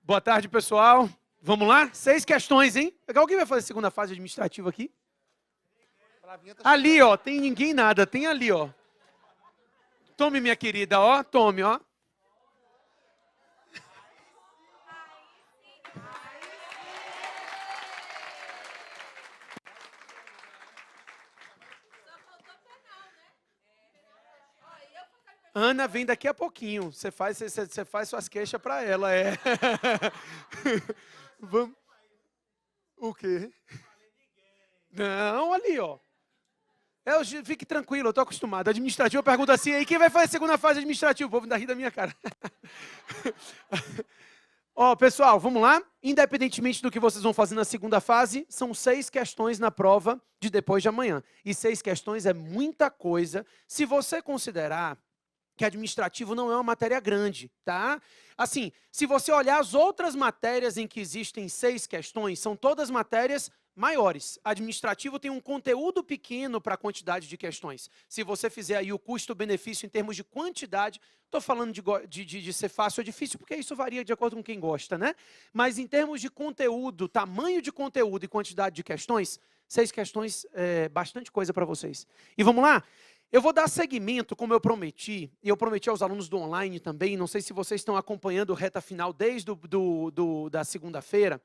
Boa tarde, pessoal. Vamos lá? 6 questões, hein? Alguém vai fazer a segunda fase administrativa aqui? Ali, ó. Tem ninguém nada. Tem ali, ó. Tome, minha querida, ó. Tome, ó. Ana vem daqui a pouquinho. Você faz suas queixas para ela, é. Vamos. O quê? Não, ali, ó. Fique tranquilo, eu tô acostumado. Administrativo, eu pergunto assim, aí quem vai fazer a segunda fase administrativa? O povo ainda ri da minha cara. Ó, pessoal, vamos lá? Independentemente do que vocês vão fazer na segunda fase, são 6 questões na prova de depois de amanhã. E 6 questões é muita coisa, se você considerar que administrativo não é uma matéria grande, tá? Assim, se você olhar as outras matérias em que existem 6 questões, são todas matérias maiores. Administrativo tem um conteúdo pequeno para a quantidade de questões. Se você fizer aí o custo-benefício em termos de quantidade, estou falando de ser fácil ou difícil, porque isso varia de acordo com quem gosta, né? Mas em termos de conteúdo, tamanho de conteúdo e quantidade de questões, 6 questões é bastante coisa para vocês. E vamos lá? Eu vou dar seguimento, como eu prometi, e eu prometi aos alunos do online também, não sei se vocês estão acompanhando a reta final desde da segunda-feira.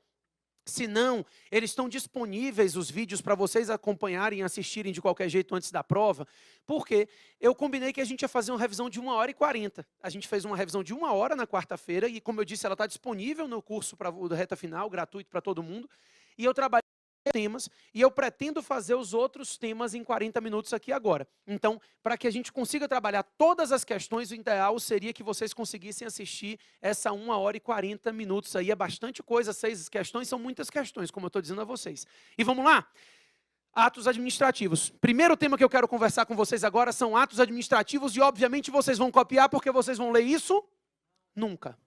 Se não, eles estão disponíveis, os vídeos, para vocês acompanharem e assistirem de qualquer jeito antes da prova, porque eu combinei que a gente ia fazer uma revisão de 1h40. A gente fez uma revisão de 1 hora na quarta-feira, e como eu disse, ela está disponível no curso da reta final, gratuito para todo mundo, e eu trabalhei temas, e eu pretendo fazer os outros temas em 40 minutos aqui agora. Então, para que a gente consiga trabalhar todas as questões, o ideal seria que vocês conseguissem assistir essa 1h40 aí, é bastante coisa, 6 questões, são muitas questões, como eu estou dizendo a vocês. E vamos lá? Atos administrativos. Primeiro tema que eu quero conversar com vocês agora são atos administrativos, e obviamente vocês vão copiar, porque vocês vão ler isso nunca.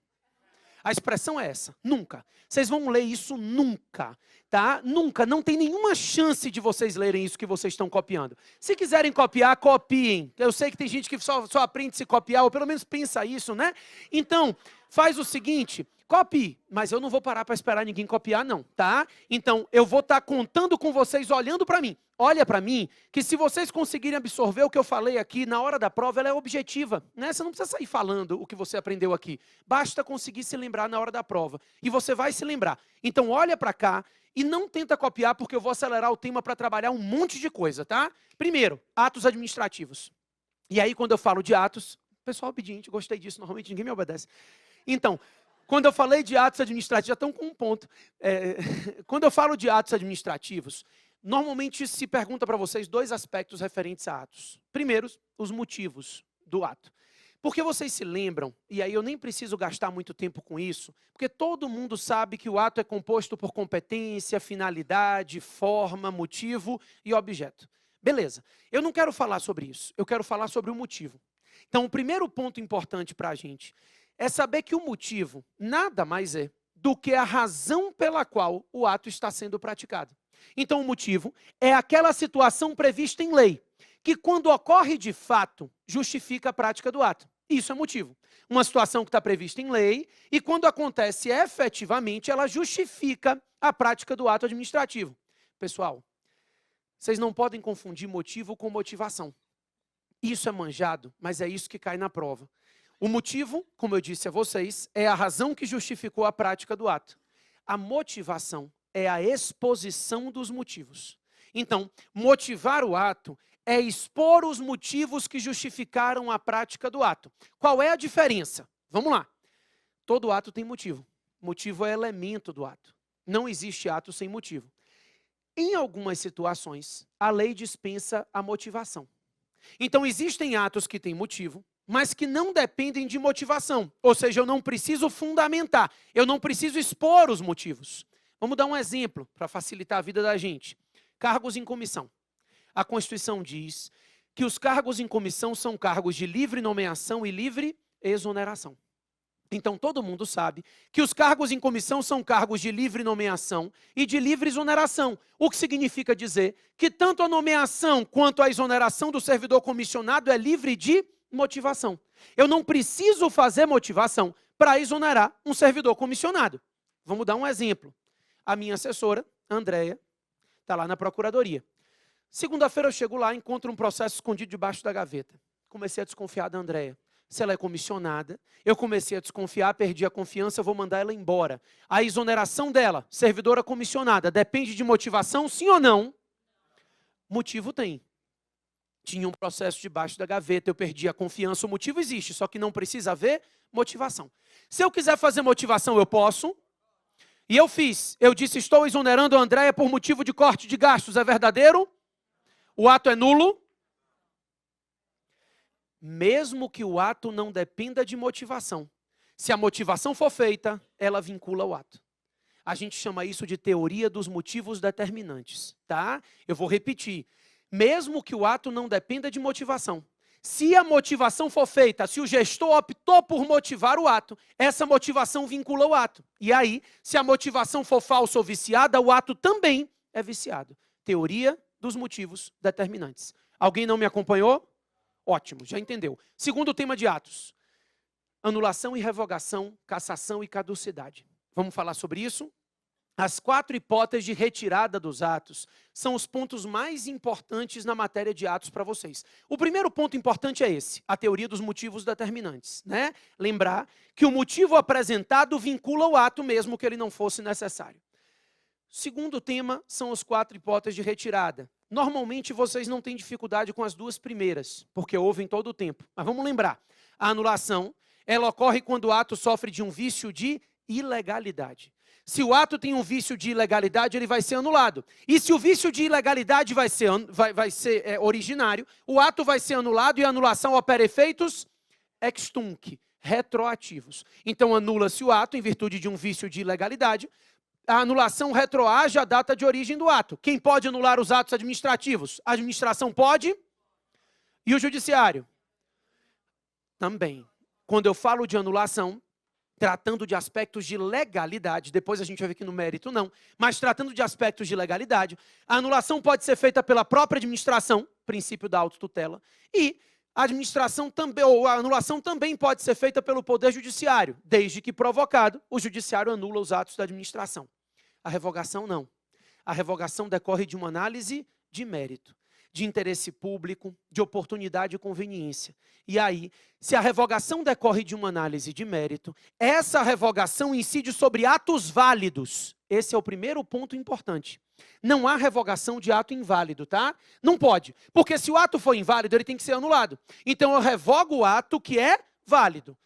A expressão é essa, nunca. Vocês vão ler isso nunca, tá? Nunca, não tem nenhuma chance de vocês lerem isso que vocês estão copiando. Se quiserem copiar, copiem. Eu sei que tem gente que só aprende a se copiar, ou pelo menos pensa isso, né? Então, faz o seguinte, copie, mas eu não vou parar para esperar ninguém copiar não, tá? Então, eu vou estar contando com vocês, olhando para mim. Olha para mim, que se vocês conseguirem absorver o que eu falei aqui, na hora da prova, ela é objetiva, né? Você não precisa sair falando o que você aprendeu aqui. Basta conseguir se lembrar na hora da prova. E você vai se lembrar. Então, olha para cá e não tenta copiar, porque eu vou acelerar o tema para trabalhar um monte de coisa, tá? Primeiro, atos administrativos. E aí, quando eu falo de atos, pessoal obediente, gostei disso, normalmente ninguém me obedece. Então, quando eu falei de atos administrativos, já estão com um ponto. Quando eu falo de atos administrativos, normalmente se pergunta para vocês 2 aspectos referentes a atos. Primeiro, os motivos do ato. Porque vocês se lembram, e aí eu nem preciso gastar muito tempo com isso, porque todo mundo sabe que o ato é composto por competência, finalidade, forma, motivo e objeto. Beleza, eu não quero falar sobre isso, eu quero falar sobre o motivo. Então, o primeiro ponto importante para a gente é saber que o motivo nada mais é do que a razão pela qual o ato está sendo praticado. Então, o motivo é aquela situação prevista em lei, que quando ocorre de fato, justifica a prática do ato. Isso é motivo. Uma situação que está prevista em lei e quando acontece efetivamente, ela justifica a prática do ato administrativo. Pessoal, vocês não podem confundir motivo com motivação. Isso é manjado, mas é isso que cai na prova. O motivo, como eu disse a vocês, é a razão que justificou a prática do ato. A motivação é a exposição dos motivos. Então, motivar o ato é expor os motivos que justificaram a prática do ato. Qual é a diferença? Vamos lá. Todo ato tem motivo. Motivo é elemento do ato. Não existe ato sem motivo. Em algumas situações, a lei dispensa a motivação. Então, existem atos que têm motivo, mas que não dependem de motivação. Ou seja, eu não preciso fundamentar, eu não preciso expor os motivos. Vamos dar um exemplo para facilitar a vida da gente. Cargos em comissão. A Constituição diz que os cargos em comissão são cargos de livre nomeação e livre exoneração. Então, todo mundo sabe que os cargos em comissão são cargos de livre nomeação e de livre exoneração. O que significa dizer que tanto a nomeação quanto a exoneração do servidor comissionado é livre de motivação. Eu não preciso fazer motivação para exonerar um servidor comissionado. Vamos dar um exemplo. A minha assessora, Andréia, está lá na procuradoria. Segunda-feira eu chego lá e encontro um processo escondido debaixo da gaveta. Comecei a desconfiar da Andréia. Se ela é comissionada, eu comecei a desconfiar, perdi a confiança, eu vou mandar ela embora. A exoneração dela, servidora comissionada, depende de motivação, sim ou não? Motivo tem. Tinha um processo debaixo da gaveta, eu perdi a confiança, o motivo existe, só que não precisa haver motivação. Se eu quiser fazer motivação, eu posso. E eu fiz. Eu disse, estou exonerando a Andréia por motivo de corte de gastos. É verdadeiro? O ato é nulo? Mesmo que o ato não dependa de motivação. Se a motivação for feita, ela vincula o ato. A gente chama isso de teoria dos motivos determinantes, tá? Eu vou repetir. Mesmo que o ato não dependa de motivação. Se a motivação for feita, se o gestor optou por motivar o ato, essa motivação vincula o ato. E aí, se a motivação for falsa ou viciada, o ato também é viciado. Teoria dos motivos determinantes. Alguém não me acompanhou? Ótimo, já entendeu. Segundo tema de atos. Anulação e revogação, cassação e caducidade. Vamos falar sobre isso? As 4 hipóteses de retirada dos atos são os pontos mais importantes na matéria de atos para vocês. O primeiro ponto importante é esse, a teoria dos motivos determinantes, né? Lembrar que o motivo apresentado vincula o ato mesmo que ele não fosse necessário. Segundo tema são as 4 hipóteses de retirada. Normalmente vocês não têm dificuldade com as 2 primeiras, porque ouvem todo o tempo. Mas vamos lembrar, a anulação, ela ocorre quando o ato sofre de um vício de ilegalidade. Se o ato tem um vício de ilegalidade, ele vai ser anulado. E se o vício de ilegalidade vai ser originário, o ato vai ser anulado e a anulação opera efeitos ex tunc, retroativos. Então anula-se o ato em virtude de um vício de ilegalidade. A anulação retroage à data de origem do ato. Quem pode anular os atos administrativos? A administração pode. E o judiciário? Também. Quando eu falo de anulação, tratando de aspectos de legalidade, depois a gente vai ver que no mérito não, mas tratando de aspectos de legalidade, a anulação pode ser feita pela própria administração, princípio da autotutela, e a administração também, ou a anulação também pode ser feita pelo Poder Judiciário, desde que provocado, o Judiciário anula os atos da administração. A revogação não. A revogação decorre de uma análise de mérito, de interesse público, de oportunidade e conveniência. E aí, se a revogação decorre de uma análise de mérito, essa revogação incide sobre atos válidos. Esse é o primeiro ponto importante. Não há revogação de ato inválido, tá? Não pode, porque se o ato for inválido, ele tem que ser anulado. Então eu revogo o ato que é válido,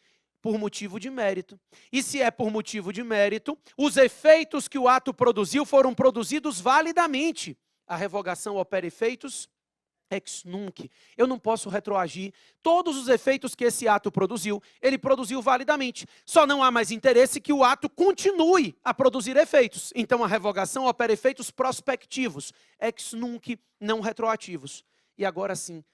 por motivo de mérito. E se é por motivo de mérito, os efeitos que o ato produziu foram produzidos validamente. A revogação opera efeitos ex nunc. Eu não posso retroagir. Todos os efeitos que esse ato produziu, ele produziu validamente. Só não há mais interesse que o ato continue a produzir efeitos. Então a revogação opera efeitos prospectivos, ex nunc, não retroativos. E agora sim,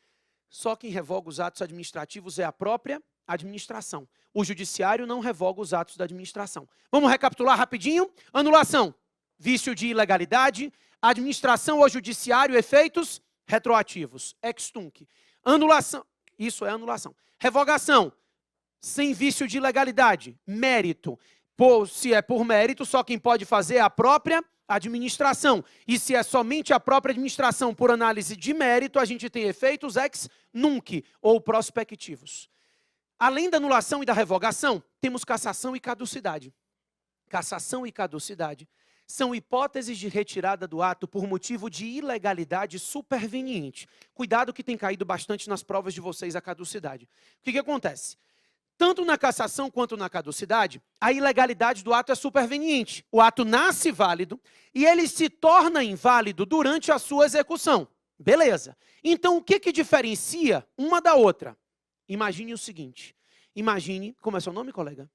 só quem revoga os atos administrativos é a própria administração. O judiciário não revoga os atos da administração. Vamos recapitular rapidinho? Anulação, vício de ilegalidade. Administração ou judiciário, efeitos retroativos, ex tunc. Anulação, isso é anulação. Revogação, sem vício de ilegalidade, mérito. Se é por mérito, só quem pode fazer é a própria administração. E se é somente a própria administração por análise de mérito, a gente tem efeitos ex nunc, ou prospectivos. Além da anulação e da revogação, temos cassação e caducidade. Cassação e caducidade são hipóteses de retirada do ato por motivo de ilegalidade superveniente. Cuidado que tem caído bastante nas provas de vocês a caducidade. O que acontece? Tanto na cassação quanto na caducidade, a ilegalidade do ato é superveniente. O ato nasce válido e ele se torna inválido durante a sua execução. Beleza. Então, o que diferencia uma da outra? Imagine o seguinte. Imagine, como é seu nome, colega?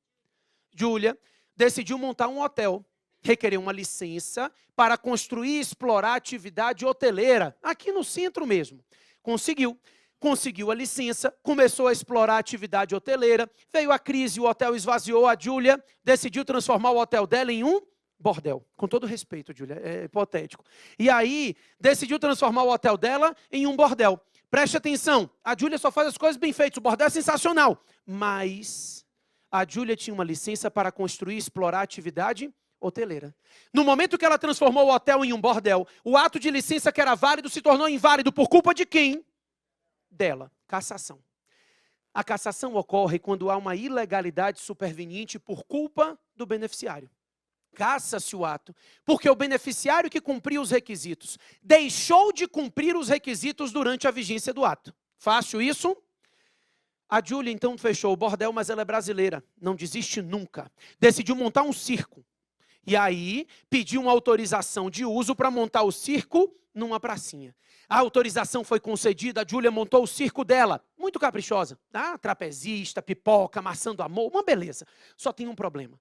Júlia decidiu montar um hotel. Requereu uma licença para construir e explorar atividade hoteleira, aqui no centro mesmo. Conseguiu a licença, começou a explorar a atividade hoteleira, veio a crise, o hotel esvaziou, a Júlia decidiu transformar o hotel dela em um bordel. Com todo respeito, Júlia, é hipotético. E aí, decidiu transformar o hotel dela em um bordel. Preste atenção, a Júlia só faz as coisas bem feitas, o bordel é sensacional, mas A Júlia tinha uma licença para construir e explorar a atividade hoteleira. No momento que ela transformou o hotel em um bordel, o ato de licença que era válido se tornou inválido por culpa de quem? Dela. Cassação. A cassação ocorre quando há uma ilegalidade superveniente por culpa do beneficiário. Cassa-se o ato, porque o beneficiário que cumpriu os requisitos deixou de cumprir os requisitos durante a vigência do ato. Fácil isso? A Júlia então fechou o bordel, mas ela é brasileira, não desiste nunca. Decidiu montar um circo. E aí pediu uma autorização de uso para montar o circo numa pracinha. A autorização foi concedida, a Júlia montou o circo dela, muito caprichosa. Tá? Trapezista, pipoca, maçã do amor, uma beleza. Só tem um problema.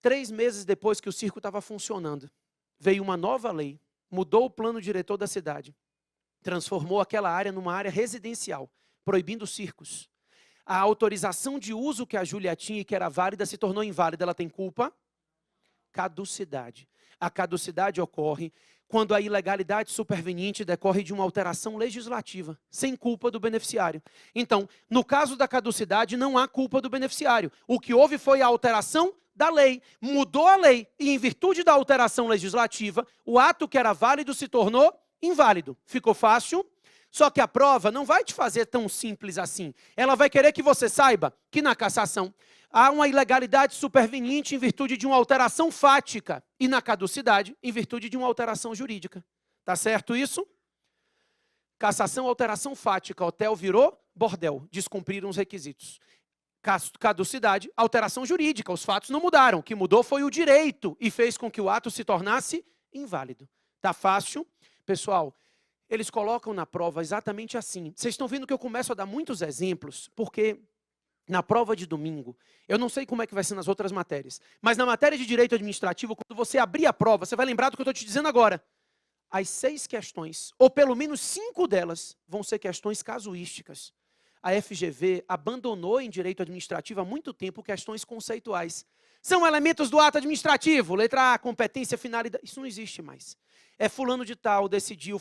3 meses depois que o circo estava funcionando, veio uma nova lei, mudou o plano diretor da cidade, transformou aquela área numa área residencial, proibindo circos. A autorização de uso que a Júlia tinha e que era válida se tornou inválida. Ela tem culpa? Caducidade. A caducidade ocorre quando a ilegalidade superveniente decorre de uma alteração legislativa, sem culpa do beneficiário. Então, no caso da caducidade, não há culpa do beneficiário. O que houve foi a alteração da lei. Mudou a lei e, em virtude da alteração legislativa, o ato que era válido se tornou inválido. Ficou fácil? Só que a prova não vai te fazer tão simples assim. Ela vai querer que você saiba que na cassação há uma ilegalidade superveniente em virtude de uma alteração fática e na caducidade em virtude de uma alteração jurídica. Tá certo isso? Cassação, alteração fática. Hotel virou bordel. Descumpriram os requisitos. Caducidade, alteração jurídica. Os fatos não mudaram. O que mudou foi o direito e fez com que o ato se tornasse inválido. Tá fácil? Pessoal, eles colocam na prova exatamente assim. Vocês estão vendo que eu começo a dar muitos exemplos, porque na prova de domingo, eu não sei como é que vai ser nas outras matérias, mas na matéria de direito administrativo, quando você abrir a prova, você vai lembrar do que eu estou te dizendo agora. As 6 questões, ou pelo menos 5 delas, vão ser questões casuísticas. A FGV abandonou em direito administrativo há muito tempo questões conceituais. São elementos do ato administrativo, letra A, competência, finalidade, isso não existe mais. É fulano de tal, decidiu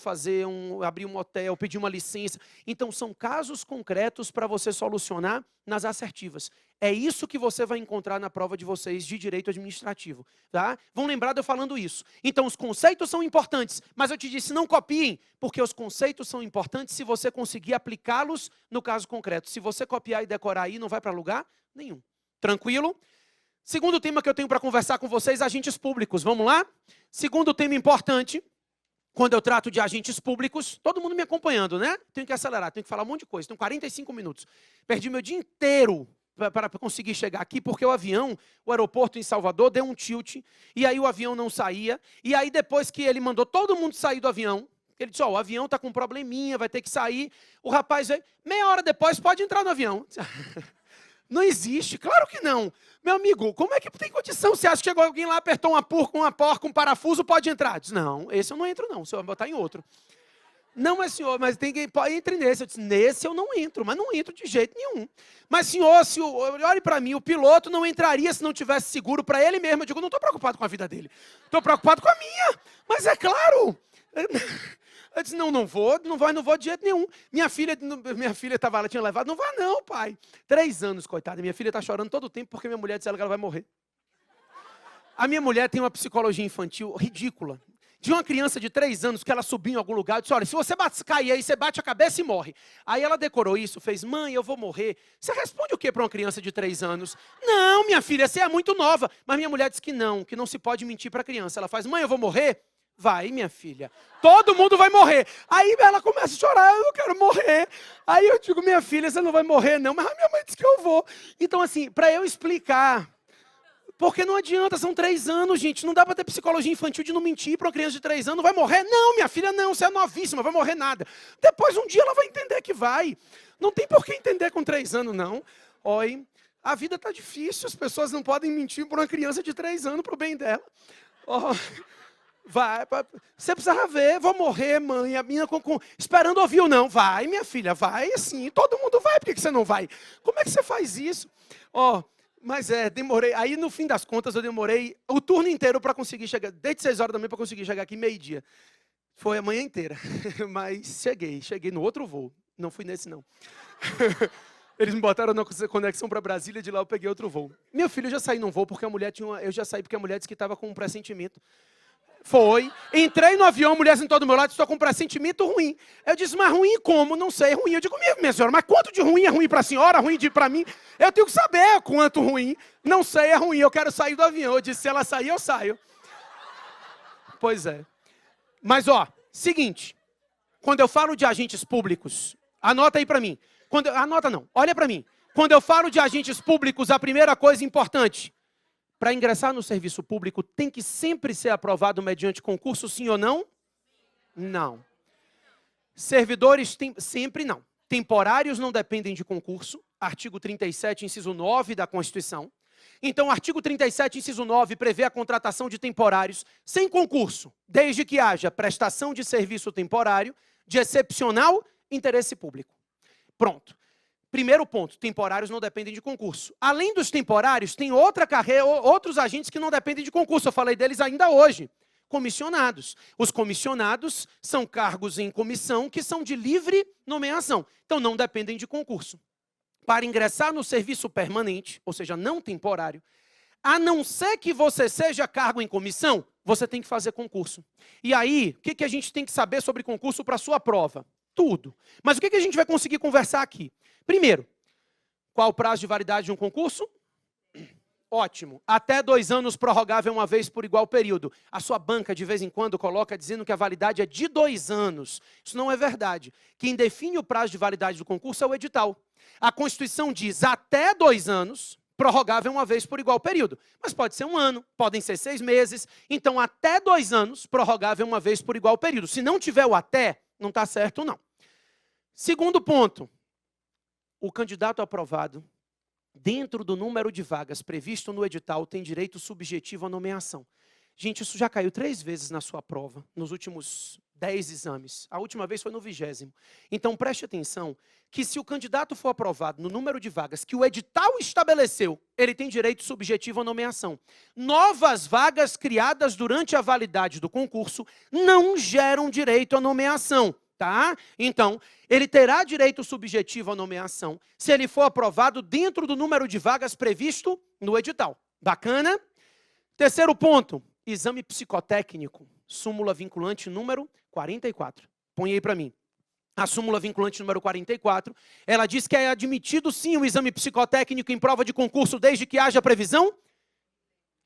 abrir um hotel, pedir uma licença. Então, são casos concretos para você solucionar nas assertivas. É isso que você vai encontrar na prova de vocês de direito administrativo. Tá? Vão lembrar de eu falando isso. Então, os conceitos são importantes, mas eu te disse, não copiem, porque os conceitos são importantes se você conseguir aplicá-los no caso concreto. Se você copiar e decorar aí, não vai para lugar nenhum. Tranquilo? Segundo tema que eu tenho para conversar com vocês, agentes públicos. Vamos lá? Segundo tema importante, quando eu trato de agentes públicos, todo mundo me acompanhando, né? Tenho que acelerar, tenho que falar um monte de coisa. Tenho 45 minutos. Perdi meu dia inteiro para conseguir chegar aqui, porque o avião, o aeroporto em Salvador, deu um tilt, e aí o avião não saía. E aí depois que ele mandou todo mundo sair do avião, ele disse, ó, o avião está com um probleminha, vai ter que sair. O rapaz veio, meia hora depois pode entrar no avião. Não existe, claro que não. Meu amigo, como é que tem condição? Você acha que chegou alguém lá, apertou uma porca, um parafuso, pode entrar? Diz, não, esse eu não entro não, o senhor vai botar em outro. Não, mas senhor, mas tem que entre nesse. Eu disse, nesse eu não entro, mas não entro de jeito nenhum. Mas senhor, olhe para mim, o piloto não entraria se não tivesse seguro para ele mesmo. Eu digo, não estou preocupado com a vida dele, estou preocupado com a minha. Mas é claro. Eu disse, não vou de jeito nenhum. Minha filha estava lá, tinha levado, não vai não, pai. 3 anos, coitada. Minha filha está chorando todo o tempo porque minha mulher disse a ela que ela vai morrer. A minha mulher tem uma psicologia infantil ridícula. De uma criança de 3 anos que ela subiu em algum lugar, eu disse, olha, se você cair aí, você bate a cabeça e morre. Aí ela decorou isso, fez, mãe, eu vou morrer. Você responde o que para uma criança de 3 anos? Não, minha filha, você é muito nova. Mas minha mulher disse que não se pode mentir para a criança. Ela faz, mãe, eu vou morrer? Vai, minha filha. Todo mundo vai morrer. Aí ela começa a chorar, eu não quero morrer. Aí eu digo, minha filha, você não vai morrer não, mas a minha mãe disse que eu vou. Então assim, para eu explicar, porque não adianta, são 3 anos, gente, não dá para ter psicologia infantil de não mentir para uma criança de 3 anos, vai morrer? Não, minha filha, não, você é novíssima, vai morrer nada. Depois um dia ela vai entender que vai. Não tem por que entender com 3 anos, não. Oi, a vida está difícil, as pessoas não podem mentir para uma criança de 3 anos para o bem dela. Vai, você precisa ver, vou morrer, mãe, a minha esperando ouvir ou não. Vai, minha filha, vai, assim, todo mundo vai, por que você não vai? Como é que você faz isso? Mas demorei, aí no fim das contas eu demorei o turno inteiro para conseguir chegar, desde 6 horas da manhã para conseguir chegar aqui meio-dia. Foi a manhã inteira, mas cheguei no outro voo, não fui nesse não. Eles me botaram na conexão para Brasília, de lá eu peguei outro voo. Meu filho, eu já saí num voo porque a mulher eu já saí porque a mulher disse que estava com um pressentimento. Foi. Entrei no avião, a mulher sentou do meu lado, estou com um pressentimento ruim. Eu disse, mas ruim como? Não sei, ruim. Eu digo, minha senhora, mas quanto de ruim é ruim para a senhora, ruim para mim? Eu tenho que saber quanto ruim. Não sei, é ruim, eu quero sair do avião. Eu disse, se ela sair, eu saio. Pois é. Mas, seguinte. Quando eu falo de agentes públicos, anota aí para mim. Anota não, olha para mim. Quando eu falo de agentes públicos, a primeira coisa importante, para ingressar no serviço público, tem que sempre ser aprovado mediante concurso, sim ou não? Não. Servidores, sempre não. Temporários não dependem de concurso, artigo 37, inciso 9 da Constituição. Então, o artigo 37, inciso 9, prevê a contratação de temporários sem concurso, desde que haja prestação de serviço temporário de excepcional interesse público. Pronto. Primeiro ponto, temporários não dependem de concurso. Além dos temporários, tem outra carreira, outros agentes que não dependem de concurso. Eu falei deles ainda hoje. Comissionados. Os comissionados são cargos em comissão que são de livre nomeação. Então, não dependem de concurso. Para ingressar no serviço permanente, ou seja, não temporário, a não ser que você seja cargo em comissão, você tem que fazer concurso. E aí, o que a gente tem que saber sobre concurso para a sua prova? Tudo. Mas o que a gente vai conseguir conversar aqui? Primeiro, qual o prazo de validade de um concurso? Ótimo. Até 2 anos, prorrogável uma vez por igual período. A sua banca, de vez em quando, coloca dizendo que a validade é de 2 anos. Isso não é verdade. Quem define o prazo de validade do concurso é o edital. A Constituição diz até 2 anos, prorrogável uma vez por igual período. Mas pode ser 1 ano, podem ser 6 meses. Então, até 2 anos, prorrogável uma vez por igual período. Se não tiver o até, não está certo, não. Segundo ponto. O candidato aprovado, dentro do número de vagas previsto no edital, tem direito subjetivo à nomeação. Gente, isso já caiu 3 vezes na sua prova, nos últimos 10 exames. A última vez foi no 20º. Então, preste atenção que se o candidato for aprovado no número de vagas que o edital estabeleceu, ele tem direito subjetivo à nomeação. Novas vagas criadas durante a validade do concurso não geram direito à nomeação. Tá? Então, ele terá direito subjetivo à nomeação se ele for aprovado dentro do número de vagas previsto no edital. Bacana? Terceiro ponto, exame psicotécnico, súmula vinculante número 44. Põe aí para mim. A súmula vinculante número 44, ela diz que é admitido sim o exame psicotécnico em prova de concurso desde que haja previsão.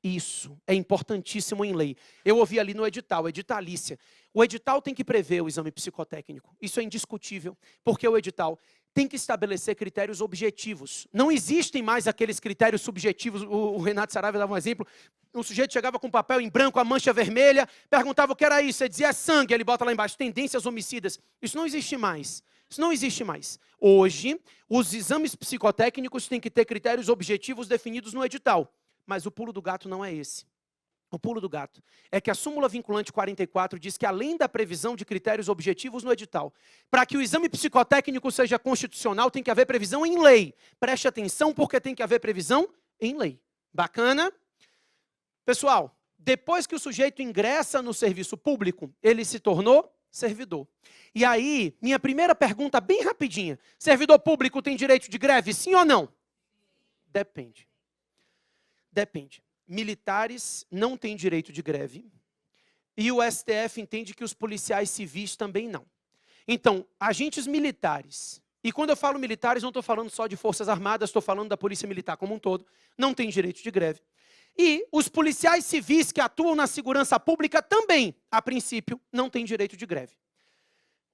Isso é importantíssimo em lei. Eu ouvi ali no edital, editalícia. O edital tem que prever o exame psicotécnico. Isso é indiscutível, porque o edital tem que estabelecer critérios objetivos. Não existem mais aqueles critérios subjetivos. O Renato Saraiva dava um exemplo. O sujeito chegava com papel em branco, a mancha vermelha, perguntava o que era isso. Ele dizia, é sangue. Ele bota lá embaixo, tendências homicidas. Isso não existe mais. Isso não existe mais. Hoje, os exames psicotécnicos têm que ter critérios objetivos definidos no edital. Mas o pulo do gato não é esse. O pulo do gato é que a súmula vinculante 44 diz que, além da previsão de critérios objetivos no edital, para que o exame psicotécnico seja constitucional, tem que haver previsão em lei. Preste atenção, porque tem que haver previsão em lei. Bacana? Pessoal, depois que o sujeito ingressa no serviço público, ele se tornou servidor. E aí, minha primeira pergunta, bem rapidinha. Servidor público tem direito de greve, sim ou não? Depende. Depende. Militares não têm direito de greve e o STF entende que os policiais civis também não. Então, agentes militares, e quando eu falo militares, não estou falando só de forças armadas, estou falando da polícia militar como um todo, não tem direito de greve. E os policiais civis que atuam na segurança pública também, a princípio, não têm direito de greve.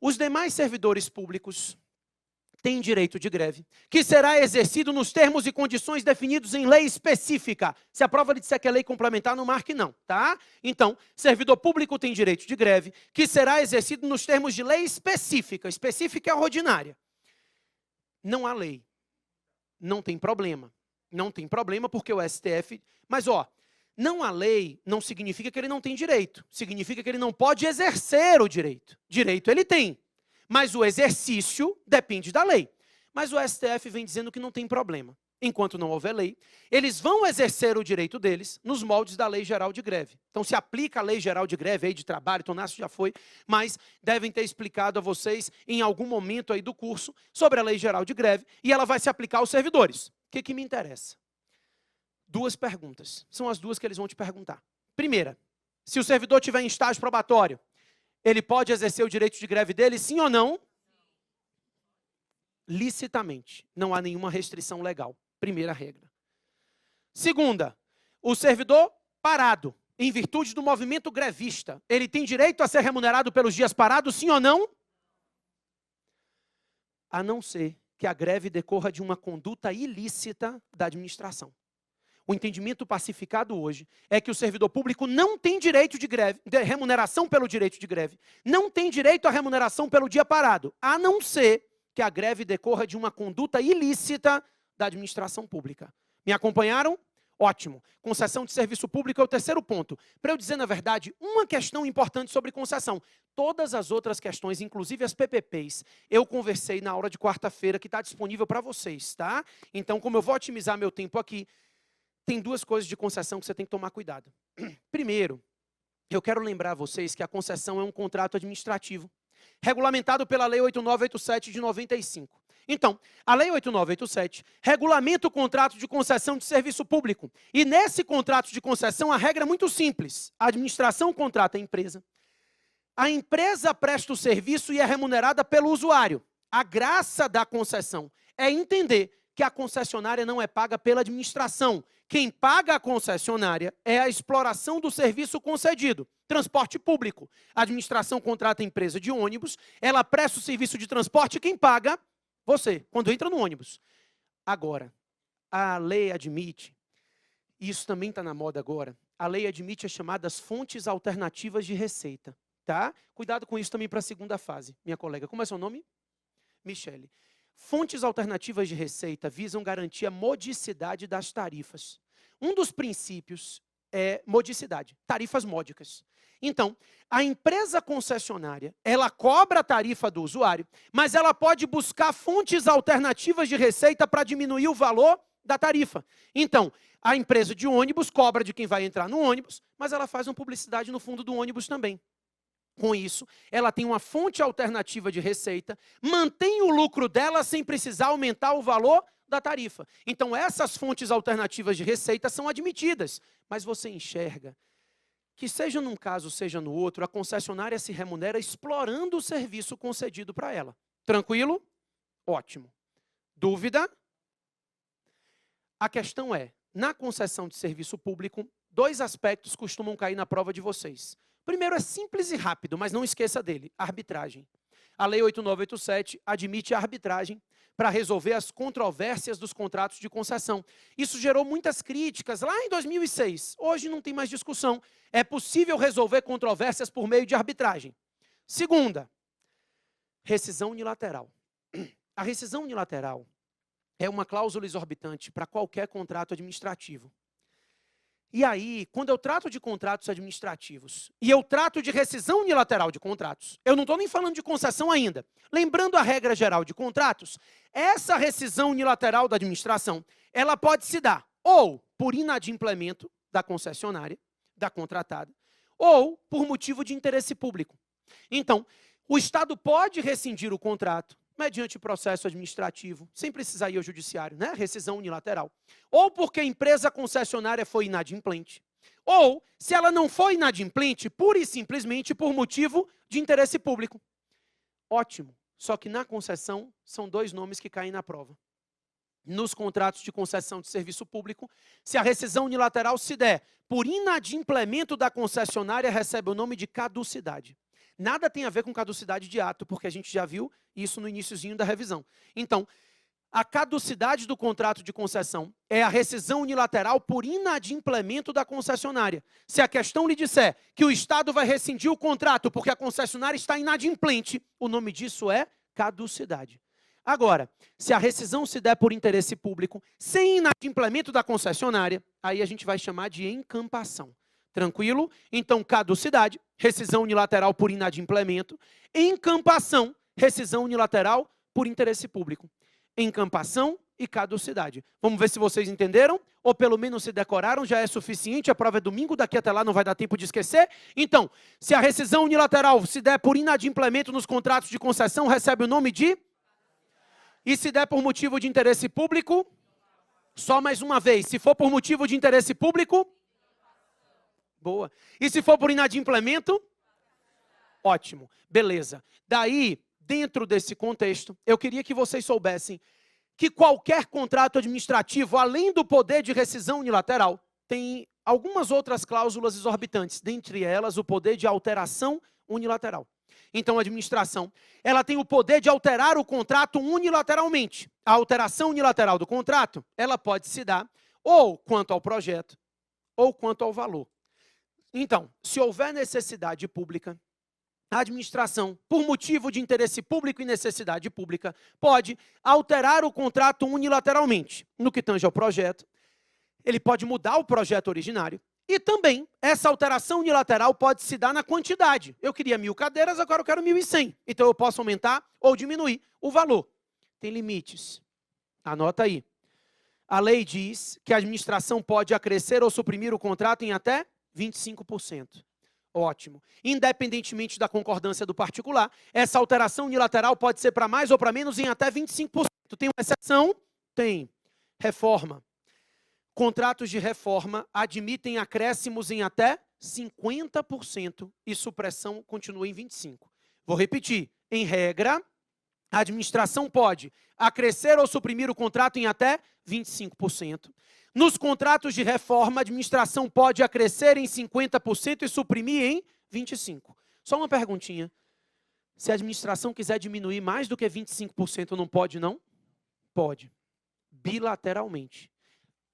Os demais servidores públicos tem direito de greve, que será exercido nos termos e condições definidos em lei específica. Se a prova lhe disser que é lei complementar, não marque não, tá? Então, servidor público tem direito de greve, que será exercido nos termos de lei específica. Específica é ordinária. Não há lei. Não tem problema. Não tem problema porque o STF... Mas, não há lei não significa que ele não tem direito. Significa que ele não pode exercer o direito. Direito ele tem. Mas o exercício depende da lei. Mas o STF vem dizendo que não tem problema. enquanto não houver lei, eles vão exercer o direito deles nos moldes da Lei Geral de Greve. Então, se aplica a Lei Geral de Greve aí de trabalho, Tonácio já foi, mas devem ter explicado a vocês em algum momento aí do curso sobre a Lei Geral de Greve, e ela vai se aplicar aos servidores. O que me interessa? Duas perguntas. São as duas que eles vão te perguntar. Primeira, se o servidor estiver em estágio probatório, ele pode exercer o direito de greve dele, sim ou não? Licitamente. Não há nenhuma restrição legal. Primeira regra. Segunda, o servidor parado, em virtude do movimento grevista, ele tem direito a ser remunerado pelos dias parados, sim ou não? A não ser que a greve decorra de uma conduta ilícita da administração. O entendimento pacificado hoje é que o servidor público não tem direito de greve, de remuneração pelo direito de greve, não tem direito à remuneração pelo dia parado, a não ser que a greve decorra de uma conduta ilícita da administração pública. Me acompanharam? Ótimo. Concessão de serviço público é o terceiro ponto. Para eu dizer, na verdade, uma questão importante sobre concessão. Todas as outras questões, inclusive as PPPs, eu conversei na aula de quarta-feira, que está disponível para vocês, tá? Então, como eu vou otimizar meu tempo aqui, tem duas coisas de concessão que você tem que tomar cuidado. Primeiro, eu quero lembrar a vocês que a concessão é um contrato administrativo, regulamentado pela Lei 8987 de 95. Então, a Lei 8987 regulamenta o contrato de concessão de serviço público. E nesse contrato de concessão, a regra é muito simples. A administração contrata a empresa presta o serviço e é remunerada pelo usuário. A graça da concessão é entender que a concessionária não é paga pela administração. Quem paga a concessionária é a exploração do serviço concedido. Transporte público. A administração contrata a empresa de ônibus, ela presta o serviço de transporte e quem paga? Você, quando entra no ônibus. Agora, a lei admite, e isso também está na moda agora, a lei admite as chamadas fontes alternativas de receita. Tá? Cuidado com isso também para a segunda fase. Minha colega, como é seu nome? Michele. Fontes alternativas de receita visam garantir a modicidade das tarifas. Um dos princípios é modicidade, tarifas módicas. Então, a empresa concessionária, ela cobra a tarifa do usuário, mas ela pode buscar fontes alternativas de receita para diminuir o valor da tarifa. Então, a empresa de ônibus cobra de quem vai entrar no ônibus, mas ela faz uma publicidade no fundo do ônibus também. Com isso, ela tem uma fonte alternativa de receita, mantém o lucro dela sem precisar aumentar o valor da tarifa. Então, essas fontes alternativas de receita são admitidas. Mas você enxerga que, seja num caso, seja no outro, a concessionária se remunera explorando o serviço concedido para ela. Tranquilo? Ótimo. Dúvida? A questão é, na concessão de serviço público, dois aspectos costumam cair na prova de vocês. Primeiro é simples e rápido, mas não esqueça dele, arbitragem. A Lei 8987 admite a arbitragem para resolver as controvérsias dos contratos de concessão. Isso gerou muitas críticas lá em 2006. Hoje não tem mais discussão. É possível resolver controvérsias por meio de arbitragem. Segunda, rescisão unilateral. A rescisão unilateral é uma cláusula exorbitante para qualquer contrato administrativo. E aí, quando eu trato de contratos administrativos e eu trato de rescisão unilateral de contratos, eu não estou nem falando de concessão ainda. Lembrando a regra geral de contratos, essa rescisão unilateral da administração, ela pode se dar ou por inadimplemento da concessionária, da contratada, ou por motivo de interesse público. Então, o Estado pode rescindir o contrato mediante processo administrativo, sem precisar ir ao judiciário, né? Rescisão unilateral. Ou porque a empresa concessionária foi inadimplente. Ou, se ela não foi inadimplente, pura e simplesmente por motivo de interesse público. Ótimo. Só que na concessão, são dois nomes que caem na prova. Nos contratos de concessão de serviço público, se a rescisão unilateral se der por inadimplemento da concessionária, recebe o nome de caducidade. Nada tem a ver com caducidade de ato, porque a gente já viu isso no iniciozinho da revisão. Então, a caducidade do contrato de concessão é a rescisão unilateral por inadimplemento da concessionária. Se a questão lhe disser que o Estado vai rescindir o contrato porque a concessionária está inadimplente, o nome disso é caducidade. Agora, se a rescisão se der por interesse público, sem inadimplemento da concessionária, aí a gente vai chamar de encampação. Tranquilo? Então, caducidade, rescisão unilateral por inadimplemento. Encampação, rescisão unilateral por interesse público. Encampação e caducidade. Vamos ver se vocês entenderam? Ou pelo menos se decoraram, já é suficiente. A prova é domingo, daqui até lá não vai dar tempo de esquecer. Então, se a rescisão unilateral se der por inadimplemento nos contratos de concessão, recebe o nome de... E se der por motivo de interesse público, só mais uma vez, se for por motivo de interesse público, boa. E se for por inadimplemento, ótimo, beleza. Daí, dentro desse contexto, eu queria que vocês soubessem que qualquer contrato administrativo, além do poder de rescisão unilateral, tem algumas outras cláusulas exorbitantes, dentre elas o poder de alteração unilateral. Então, a administração, ela tem o poder de alterar o contrato unilateralmente. A alteração unilateral do contrato, ela pode se dar ou quanto ao projeto, ou quanto ao valor. Então, se houver necessidade pública, a administração, por motivo de interesse público e necessidade pública, pode alterar o contrato unilateralmente. No que tange ao projeto, ele pode mudar o projeto originário. E também, essa alteração unilateral pode se dar na quantidade. Eu queria 1.000 cadeiras, agora eu quero 1.100. Então, eu posso aumentar ou diminuir o valor. Tem limites. Anota aí. A lei diz que a administração pode acrescer ou suprimir o contrato em até 25%. Ótimo. Independentemente da concordância do particular, essa alteração unilateral pode ser para mais ou para menos em até 25%. Tem uma exceção? Tem. Reforma. Contratos de reforma admitem acréscimos em até 50% e supressão continua em 25%. Vou repetir. Em regra, a administração pode acrescer ou suprimir o contrato em até 25%. Nos contratos de reforma, a administração pode acrescer em 50% e suprimir em 25%. Só uma perguntinha. Se a administração quiser diminuir mais do que 25%, não pode, não? Pode. Bilateralmente.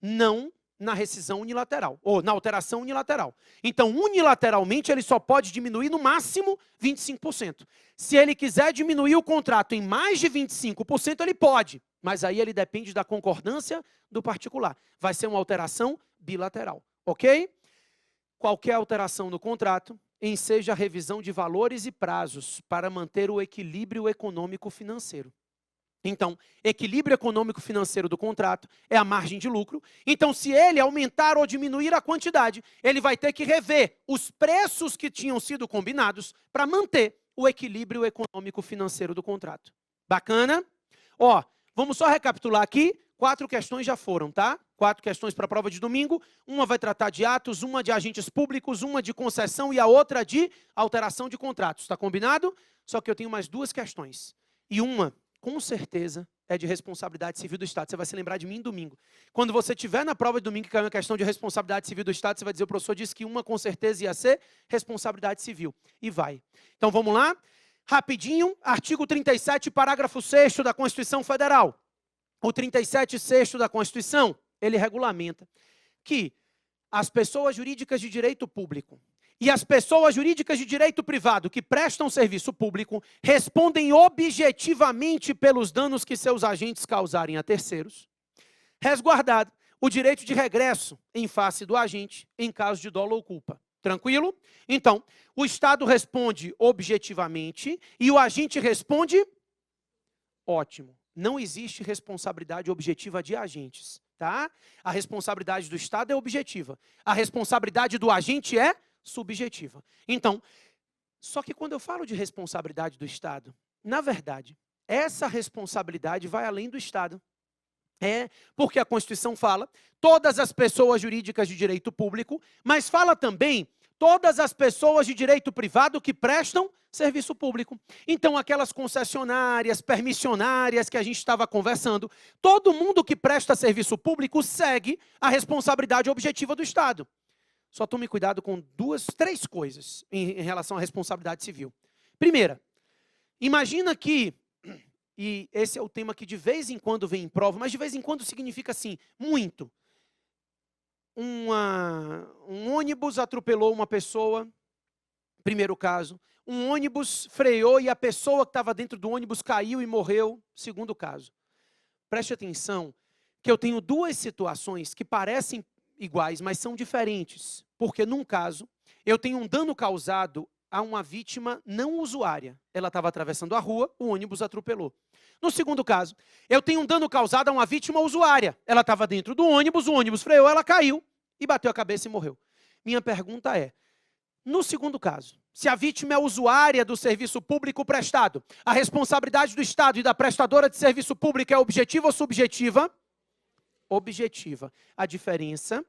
Não na rescisão unilateral, ou na alteração unilateral. Então, unilateralmente, ele só pode diminuir no máximo 25%. Se ele quiser diminuir o contrato em mais de 25%, ele pode. Mas aí ele depende da concordância do particular. Vai ser uma alteração bilateral, ok? Qualquer alteração no contrato enseja a revisão de valores e prazos para manter o equilíbrio econômico-financeiro. Então, equilíbrio econômico-financeiro do contrato é a margem de lucro. Então, se ele aumentar ou diminuir a quantidade, ele vai ter que rever os preços que tinham sido combinados para manter o equilíbrio econômico-financeiro do contrato. Bacana? Ó, vamos só recapitular aqui. 4 questões já foram, tá? 4 questões para a prova de domingo. Uma vai tratar de atos, uma de agentes públicos, uma de concessão e a outra de alteração de contratos. Está combinado? Só que eu tenho mais 2 questões. E uma, com certeza, é de responsabilidade civil do Estado. Você vai se lembrar de mim domingo. Quando você estiver na prova de domingo que caiu uma questão de responsabilidade civil do Estado, você vai dizer, o professor disse que uma com certeza ia ser responsabilidade civil. E vai. Então, vamos lá? Rapidinho, artigo 37, parágrafo 6º da Constituição Federal. O 37º da Constituição, ele regulamenta que as pessoas jurídicas de direito público e as pessoas jurídicas de direito privado que prestam serviço público respondem objetivamente pelos danos que seus agentes causarem a terceiros, resguardado o direito de regresso em face do agente em caso de dolo ou culpa. Tranquilo? Então, o Estado responde objetivamente e o agente responde ótimo. Não existe responsabilidade objetiva de agentes, tá? A responsabilidade do Estado é objetiva. A responsabilidade do agente é subjetiva. Então, só que quando eu falo de responsabilidade do Estado, na verdade, essa responsabilidade vai além do Estado. É, porque a Constituição fala todas as pessoas jurídicas de direito público, mas fala também todas as pessoas de direito privado que prestam serviço público. Então, aquelas concessionárias, permissionárias que a gente estava conversando, todo mundo que presta serviço público segue a responsabilidade objetiva do Estado. Só tome cuidado com 3 coisas em relação à responsabilidade civil. Primeira, imagina que, e esse é o tema que de vez em quando vem em prova, mas de vez em quando significa assim, muito. Um ônibus atropelou uma pessoa, primeiro caso. Um ônibus freou e a pessoa que estava dentro do ônibus caiu e morreu, segundo caso. Preste atenção que eu tenho 2 situações que parecem iguais, mas são diferentes. Porque num caso, eu tenho um dano causado a uma vítima não usuária. Ela estava atravessando a rua, o ônibus atropelou. No segundo caso, eu tenho um dano causado a uma vítima usuária. Ela estava dentro do ônibus, o ônibus freou, ela caiu e bateu a cabeça e morreu. Minha pergunta é, no segundo caso, se a vítima é usuária do serviço público prestado, a responsabilidade do Estado e da prestadora de serviço público é objetiva ou subjetiva? Objetiva. A diferença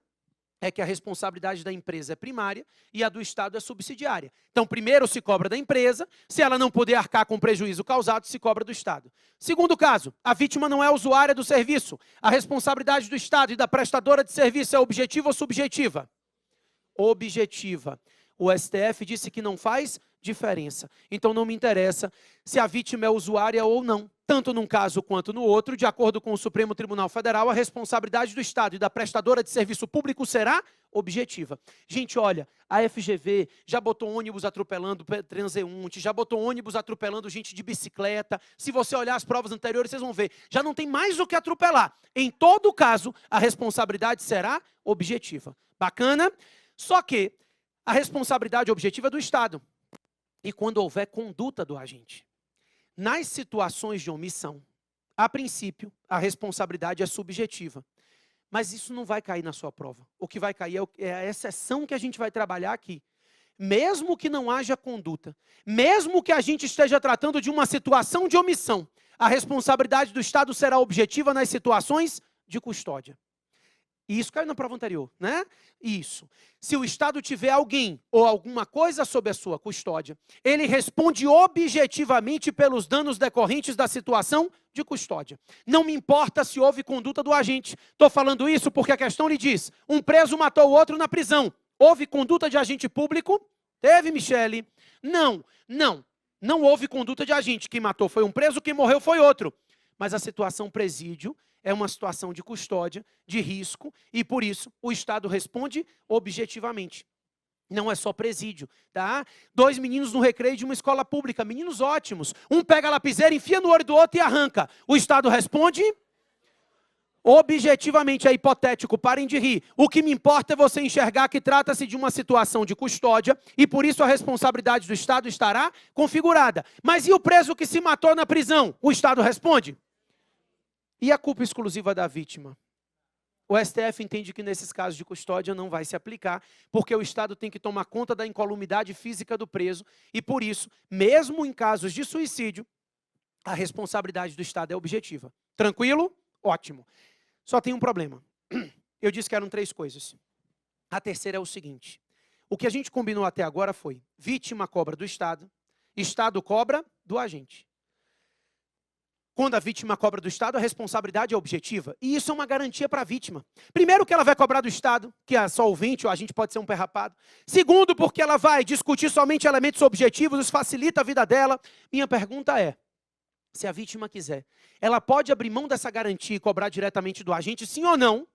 é que a responsabilidade da empresa é primária e a do Estado é subsidiária. Então, primeiro se cobra da empresa, se ela não puder arcar com o prejuízo causado, se cobra do Estado. Segundo caso, a vítima não é usuária do serviço. A responsabilidade do Estado e da prestadora de serviço é objetiva ou subjetiva? Objetiva. O STF disse que não faz diferença. Então não me interessa se a vítima é usuária ou não. Tanto num caso quanto no outro, de acordo com o Supremo Tribunal Federal, a responsabilidade do Estado e da prestadora de serviço público será objetiva. Gente, olha, a FGV já botou ônibus atropelando transeunte, já botou ônibus atropelando gente de bicicleta. Se você olhar as provas anteriores, vocês vão ver, já não tem mais o que atropelar. Em todo caso, a responsabilidade será objetiva. Bacana? Só que a responsabilidade objetiva é do Estado. E quando houver conduta do agente. Nas situações de omissão, a princípio, a responsabilidade é subjetiva. Mas isso não vai cair na sua prova. O que vai cair é a exceção que a gente vai trabalhar aqui. Mesmo que não haja conduta, mesmo que a gente esteja tratando de uma situação de omissão, a responsabilidade do Estado será objetiva nas situações de custódia. E isso caiu na prova anterior, né? Isso. Se o Estado tiver alguém ou alguma coisa sob a sua custódia, ele responde objetivamente pelos danos decorrentes da situação de custódia. Não me importa se houve conduta do agente. Estou falando isso porque a questão lhe diz, um preso matou o outro na prisão. Houve conduta de agente público? Teve, Michele? Não, não. Não houve conduta de agente. Quem matou foi um preso, quem morreu foi outro. Mas a situação presídio é uma situação de custódia, de risco, e por isso o Estado responde objetivamente. Não é só presídio, tá? 2 meninos no recreio de uma escola pública, meninos ótimos. Um pega a lapiseira, enfia no olho do outro e arranca. O Estado responde objetivamente, é hipotético, parem de rir. O que me importa é você enxergar que trata-se de uma situação de custódia e por isso a responsabilidade do Estado estará configurada. Mas e o preso que se matou na prisão? O Estado responde? E a culpa exclusiva da vítima? O STF entende que nesses casos de custódia não vai se aplicar, porque o Estado tem que tomar conta da incolumidade física do preso, e por isso, mesmo em casos de suicídio, a responsabilidade do Estado é objetiva. Tranquilo? Ótimo. Só tem um problema. Eu disse que eram 3 coisas. A terceira é o seguinte. O que a gente combinou até agora foi, vítima cobra do Estado cobra do agente. Quando a vítima cobra do Estado, a responsabilidade é objetiva. E isso é uma garantia para a vítima. Primeiro, que ela vai cobrar do Estado, que é solvente, ou a gente pode ser um pé rapado. Segundo, porque ela vai discutir somente elementos objetivos, isso facilita a vida dela. Minha pergunta é, se a vítima quiser, ela pode abrir mão dessa garantia e cobrar diretamente do agente, sim ou não?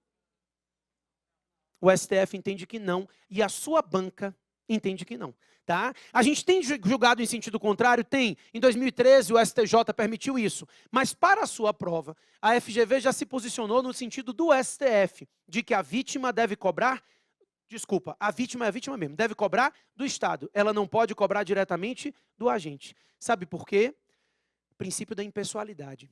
O STF entende que não, e a sua banca entende que não. Tá? A gente tem julgado em sentido contrário? Tem. Em 2013, o STJ permitiu isso. Mas para a sua prova, a FGV já se posicionou no sentido do STF, de que a vítima deve cobrar, a vítima é a vítima mesmo, deve cobrar do Estado. Ela não pode cobrar diretamente do agente. Sabe por quê? Princípio da impessoalidade.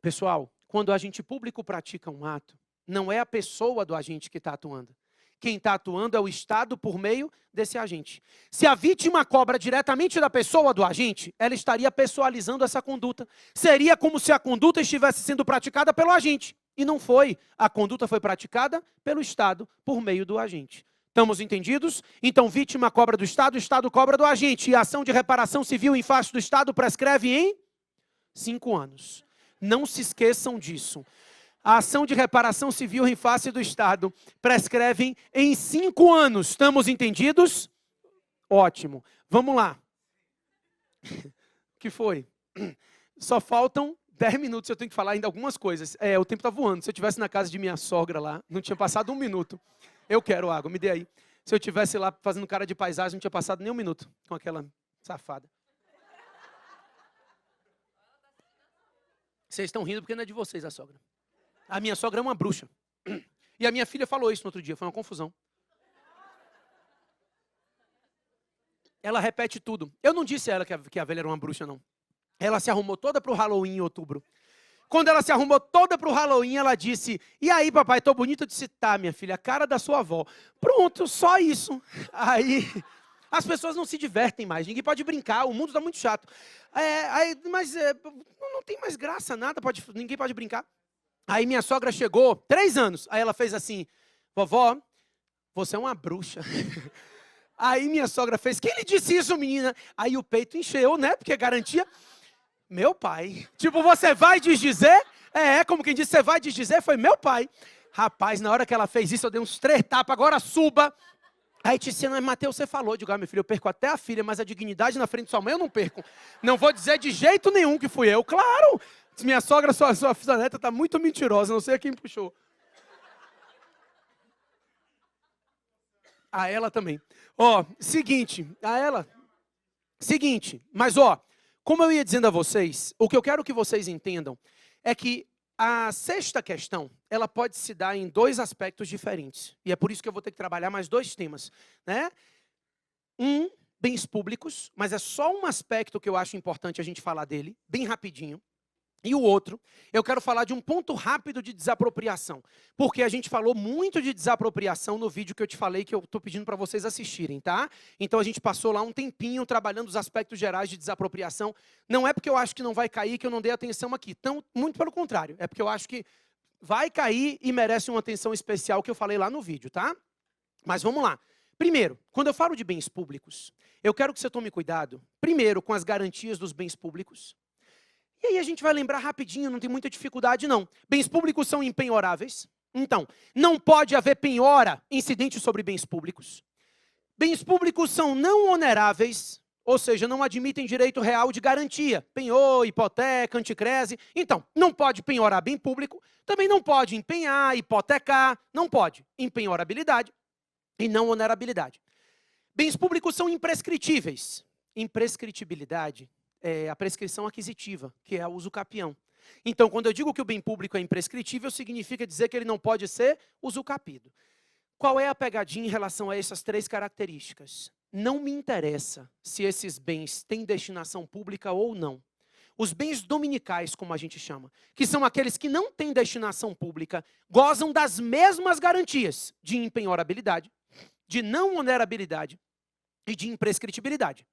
Pessoal, quando o agente público pratica um ato, não é a pessoa do agente que está atuando. Quem está atuando é o Estado por meio desse agente. Se a vítima cobra diretamente da pessoa do agente, ela estaria pessoalizando essa conduta. Seria como se a conduta estivesse sendo praticada pelo agente. E não foi. A conduta foi praticada pelo Estado por meio do agente. Estamos entendidos? Então, vítima cobra do Estado, o Estado cobra do agente. E a ação de reparação civil em face do Estado prescreve em 5 anos. Não se esqueçam disso. A ação de reparação civil em face do Estado prescreve em 5 anos. Estamos entendidos? Ótimo. Vamos lá. O que foi? Só faltam 10 minutos, eu tenho que falar ainda algumas coisas. O tempo está voando. Se eu estivesse na casa de minha sogra lá, não tinha passado 1 minuto. Eu quero água, me dê aí. Se eu estivesse lá fazendo cara de paisagem, não tinha passado nem 1 minuto com aquela safada. Vocês estão rindo porque não é de vocês a sogra. A minha sogra é uma bruxa. E a minha filha falou isso no outro dia, foi uma confusão. ela repete tudo. Eu não disse a ela que a velha era uma bruxa, não. Ela se arrumou toda para o Halloween em outubro. Quando ela se arrumou toda para o Halloween, ela disse, e aí, papai, tô bonita? Eu disse, tá, minha filha, a cara da sua avó. Pronto, só isso. Aí, as pessoas não se divertem mais, ninguém pode brincar, o mundo está muito chato. Mas não tem mais graça, nada, ninguém pode brincar. Aí minha sogra chegou, 3 anos, aí ela fez assim, vovó, você é uma bruxa. Aí minha sogra fez, quem lhe disse isso, menina? Aí o peito encheu, né, porque garantia... Meu pai. Tipo, você vai desdizer? Como quem disse, você vai desdizer? Foi meu pai. Rapaz, na hora que ela fez isso, eu dei uns 3 tapas, agora suba. Aí Tiziana, Mateus, você falou. Eu digo, meu filho, eu perco até a filha, mas a dignidade na frente de sua mãe eu não perco. Não vou dizer de jeito nenhum que fui eu. Claro! Minha sogra, sua neta, tá muito mentirosa, não sei quem puxou. A ela também. Seguinte, mas como eu ia dizendo a vocês, o que eu quero que vocês entendam é que a 6ª questão, ela pode se dar em 2 aspectos diferentes. E é por isso que eu vou ter que trabalhar mais 2 temas, né? Bens públicos, mas é só um aspecto que eu acho importante a gente falar dele, bem rapidinho. E o outro, eu quero falar de um ponto rápido de desapropriação. Porque a gente falou muito de desapropriação no vídeo que eu te falei, que eu estou pedindo para vocês assistirem, tá? Então a gente passou lá um tempinho trabalhando os aspectos gerais de desapropriação. Não é porque eu acho que não vai cair que eu não dei atenção aqui. Então, muito pelo contrário. É porque eu acho que vai cair e merece uma atenção especial que eu falei lá no vídeo, tá? Mas vamos lá. Primeiro, quando eu falo de bens públicos, eu quero que você tome cuidado, primeiro, com as garantias dos bens públicos. E aí a gente vai lembrar rapidinho, não tem muita dificuldade não. Bens públicos são impenhoráveis. Então, não pode haver penhora incidente sobre bens públicos. Bens públicos são não oneráveis, ou seja, não admitem direito real de garantia. Penhor, hipoteca, anticrese. Então, não pode penhorar bem público, também não pode empenhar, hipotecar, não pode. Impenhorabilidade e não onerabilidade. Bens públicos são imprescritíveis. Imprescritibilidade é a prescrição aquisitiva, que é o uso capião. Então, quando eu digo que o bem público é imprescritível, significa dizer que ele não pode ser usucapido. Qual é a pegadinha em relação a essas 3 características? Não me interessa se esses bens têm destinação pública ou não. Os bens dominicais, como a gente chama, que são aqueles que não têm destinação pública, gozam das mesmas garantias de impenhorabilidade, de não onerabilidade e de imprescritibilidade.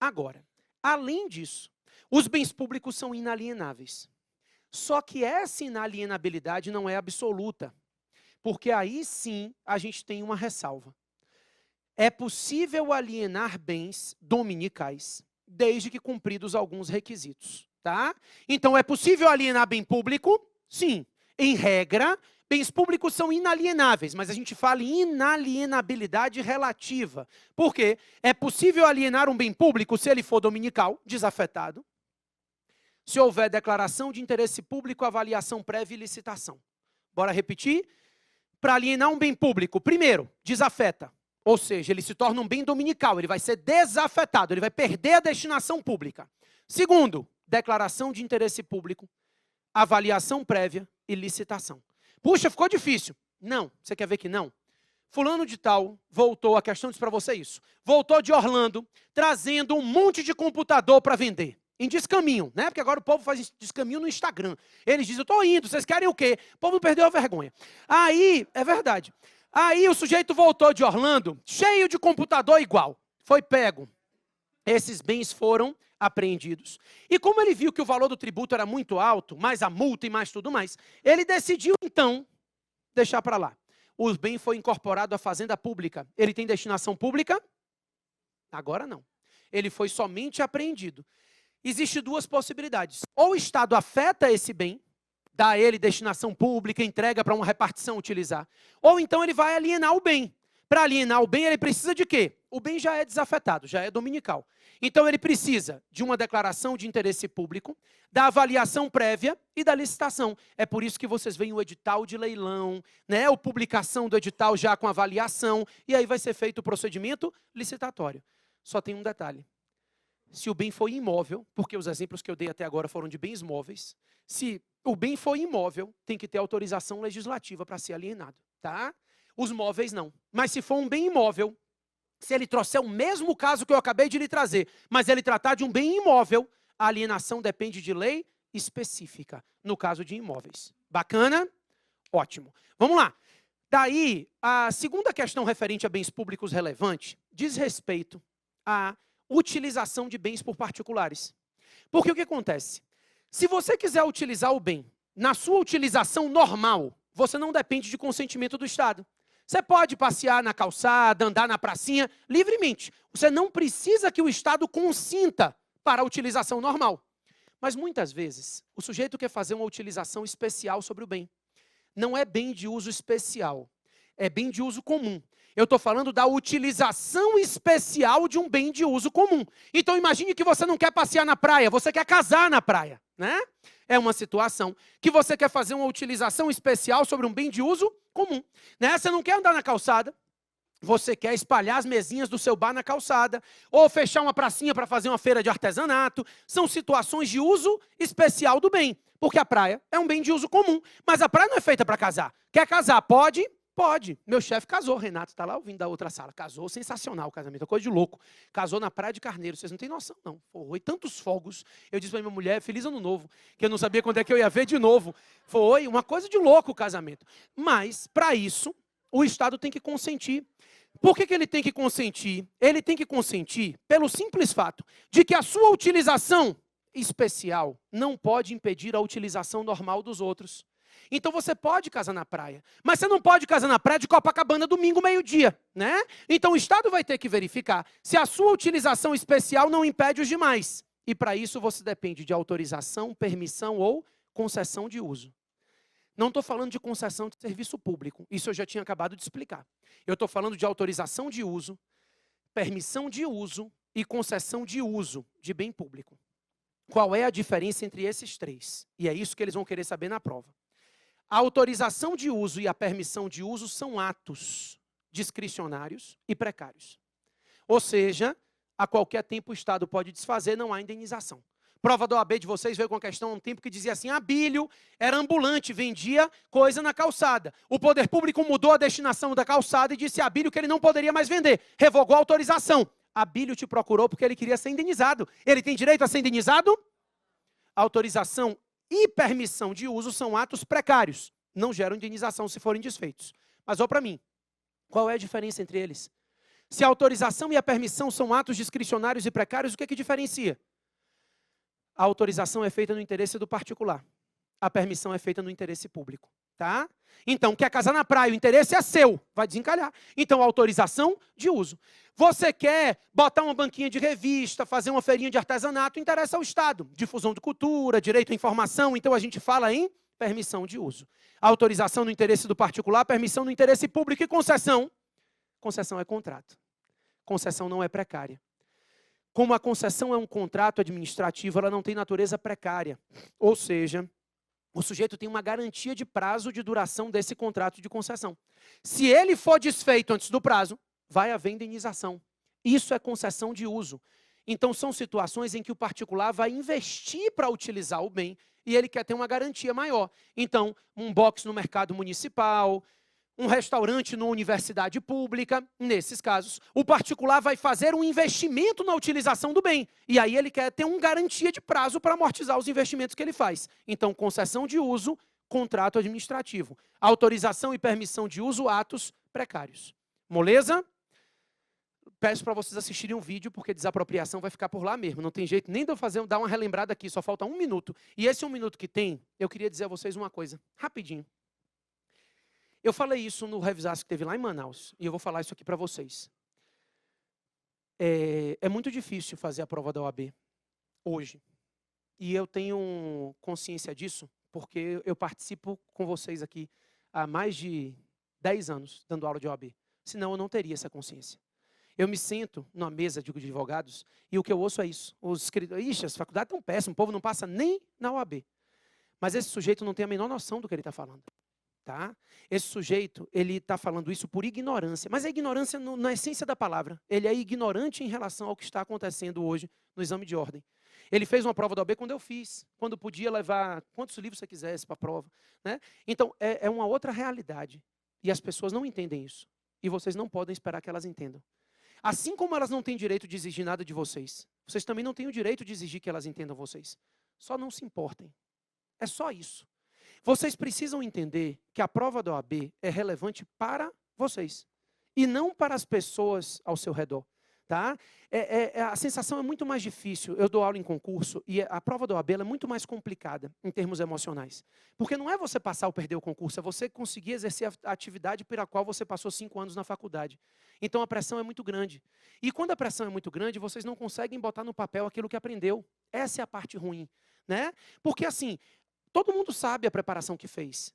Agora, além disso, os bens públicos são inalienáveis. Só que essa inalienabilidade não é absoluta, porque aí sim a gente tem uma ressalva. É possível alienar bens dominicais, desde que cumpridos alguns requisitos, tá? Então, é possível alienar bem público? Sim. Em regra, bens públicos são inalienáveis, mas a gente fala em inalienabilidade relativa. Por quê? É possível alienar um bem público se ele for dominical, desafetado, se houver declaração de interesse público, avaliação prévia e licitação. Bora repetir? Para alienar um bem público, primeiro, desafeta. Ou seja, ele se torna um bem dominical, ele vai ser desafetado, ele vai perder a destinação pública. Segundo, declaração de interesse público, avaliação prévia e licitação. Puxa, ficou difícil. Não, você quer ver que não? Fulano de tal voltou, a questão diz para você isso, voltou de Orlando, trazendo um monte de computador para vender. Em descaminho, né? Porque agora o povo faz descaminho no Instagram. Eles dizem, eu estou indo, vocês querem o quê? O povo perdeu a vergonha. Aí, é verdade. Aí o sujeito voltou de Orlando, cheio de computador igual. Foi pego. Esses bens foram apreendidos. E como ele viu que o valor do tributo era muito alto, mais a multa e mais tudo mais, ele decidiu, então, deixar para lá. O bem foi incorporado à fazenda pública. Ele tem destinação pública? Agora não. Ele foi somente apreendido. Existem 2 possibilidades. Ou o Estado afeta esse bem, dá a ele destinação pública, entrega para uma repartição utilizar. Ou então ele vai alienar o bem. Para alienar o bem, ele precisa de quê? O bem já é desafetado, já é dominical. Então ele precisa de uma declaração de interesse público, da avaliação prévia e da licitação. É por isso que vocês veem o edital de leilão, né? A publicação do edital já com avaliação, e aí vai ser feito o procedimento licitatório. Só tem um detalhe. Se o bem for imóvel, porque os exemplos que eu dei até agora foram de bens móveis, se o bem for imóvel, tem que ter autorização legislativa para ser alienado, tá? Os móveis não. Mas se for um bem imóvel, se ele trouxer o mesmo caso que eu acabei de lhe trazer, mas ele tratar de um bem imóvel, a alienação depende de lei específica, no caso de imóveis. Bacana? Ótimo. Vamos lá. Daí, a segunda questão referente a bens públicos relevante diz respeito à utilização de bens por particulares. Porque o que acontece? Se você quiser utilizar o bem na sua utilização normal, você não depende de consentimento do Estado. Você pode passear na calçada, andar na pracinha, livremente. Você não precisa que o Estado consinta para a utilização normal. Mas muitas vezes, o sujeito quer fazer uma utilização especial sobre o bem. Não é bem de uso especial, é bem de uso comum. Eu estou falando da utilização especial de um bem de uso comum. Então imagine que você não quer passear na praia, você quer casar na praia, né? É uma situação que você quer fazer uma utilização especial sobre um bem de uso comum, né? Você não quer andar na calçada, você quer espalhar as mesinhas do seu bar na calçada, ou fechar uma pracinha para fazer uma feira de artesanato. São situações de uso especial do bem, porque a praia é um bem de uso comum, mas a praia não é feita para casar. Quer casar? Pode? Pode. Meu chefe casou, Renato está lá ouvindo da outra sala. Casou, sensacional o casamento, é coisa de louco. Casou na Praia de Carneiro, vocês não têm noção, não. Foi tantos fogos. Eu disse para minha mulher, feliz ano novo, que eu não sabia quando é que eu ia ver de novo. Foi uma coisa de louco o casamento. Mas, para isso, o Estado tem que consentir. Por que ele tem que consentir? Ele tem que consentir pelo simples fato de que a sua utilização especial não pode impedir a utilização normal dos outros. Então você pode casar na praia, mas você não pode casar na praia de Copacabana domingo, meio-dia, né? Então o Estado vai ter que verificar se a sua utilização especial não impede os demais. E para isso você depende de autorização, permissão ou concessão de uso. Não estou falando de concessão de serviço público, isso eu já tinha acabado de explicar. Eu estou falando de autorização de uso, permissão de uso e concessão de uso de bem público. Qual é a diferença entre esses três? E é isso que eles vão querer saber na prova. A autorização de uso e a permissão de uso são atos discricionários e precários. Ou seja, a qualquer tempo o Estado pode desfazer, não há indenização. Prova da OAB de vocês veio com a questão há um tempo que dizia assim, Abílio era ambulante, vendia coisa na calçada. O poder público mudou a destinação da calçada e disse a Abílio que ele não poderia mais vender. Revogou a autorização. Abílio te procurou porque ele queria ser indenizado. Ele tem direito a ser indenizado? Autorização e permissão de uso são atos precários. Não geram indenização se forem desfeitos. Mas olha para mim, qual é a diferença entre eles? Se a autorização e a permissão são atos discricionários e precários, o que é que diferencia? A autorização é feita no interesse do particular. A permissão é feita no interesse público. Tá? Então, quer casar na praia, o interesse é seu, vai desencalhar. Então, autorização de uso. Você quer botar uma banquinha de revista, fazer uma feirinha de artesanato, interessa ao Estado. Difusão de cultura, direito à informação, então a gente fala em permissão de uso. Autorização no interesse do particular, permissão no interesse público e concessão. Concessão é contrato. Concessão não é precária. Como a concessão é um contrato administrativo, ela não tem natureza precária. Ou seja, o sujeito tem uma garantia de prazo de duração desse contrato de concessão. Se ele for desfeito antes do prazo, vai haver indenização. Isso é concessão de uso. Então, são situações em que o particular vai investir para utilizar o bem e ele quer ter uma garantia maior. Então, um box no mercado municipal, um restaurante numa universidade pública, nesses casos, o particular vai fazer um investimento na utilização do bem. E aí ele quer ter uma garantia de prazo para amortizar os investimentos que ele faz. Então, concessão de uso, contrato administrativo. Autorização e permissão de uso, atos precários. Moleza? Peço para vocês assistirem um vídeo, porque desapropriação vai ficar por lá mesmo. Não tem jeito nem de eu dar uma relembrada aqui, só falta 1 minuto. E esse 1 minuto que tem, eu queria dizer a vocês uma coisa, rapidinho. Eu falei isso no Revisaço que teve lá em Manaus, e eu vou falar isso aqui para vocês. É muito difícil fazer a prova da OAB hoje. E eu tenho consciência disso, porque eu participo com vocês aqui há mais de 10 anos, dando aula de OAB. Senão eu não teria essa consciência. Eu me sento numa mesa de advogados, e o que eu ouço é isso. Os escritores, ixi, as faculdades estão péssimas, o povo não passa nem na OAB. Mas esse sujeito não tem a menor noção do que ele está falando. Tá? Esse sujeito, ele está falando isso por ignorância, mas a ignorância na essência da palavra. Ele é ignorante em relação ao que está acontecendo hoje no exame de ordem. Ele fez uma prova da OAB quando eu fiz, quando podia levar quantos livros você quisesse para a prova. Né? Então, é uma outra realidade. E as pessoas não entendem isso. E vocês não podem esperar que elas entendam. Assim como elas não têm direito de exigir nada de vocês, vocês também não têm o direito de exigir que elas entendam vocês. Só não se importem. É só isso. Vocês precisam entender que a prova da OAB é relevante para vocês e não para as pessoas ao seu redor. Tá? A sensação é muito mais difícil. Eu dou aula em concurso e a prova da OAB é muito mais complicada em termos emocionais. Porque não é você passar ou perder o concurso, é você conseguir exercer a atividade pela qual você passou 5 anos na faculdade. Então a pressão é muito grande. E quando a pressão é muito grande, vocês não conseguem botar no papel aquilo que aprendeu. Essa é a parte ruim. Né? Porque assim, todo mundo sabe a preparação que fez.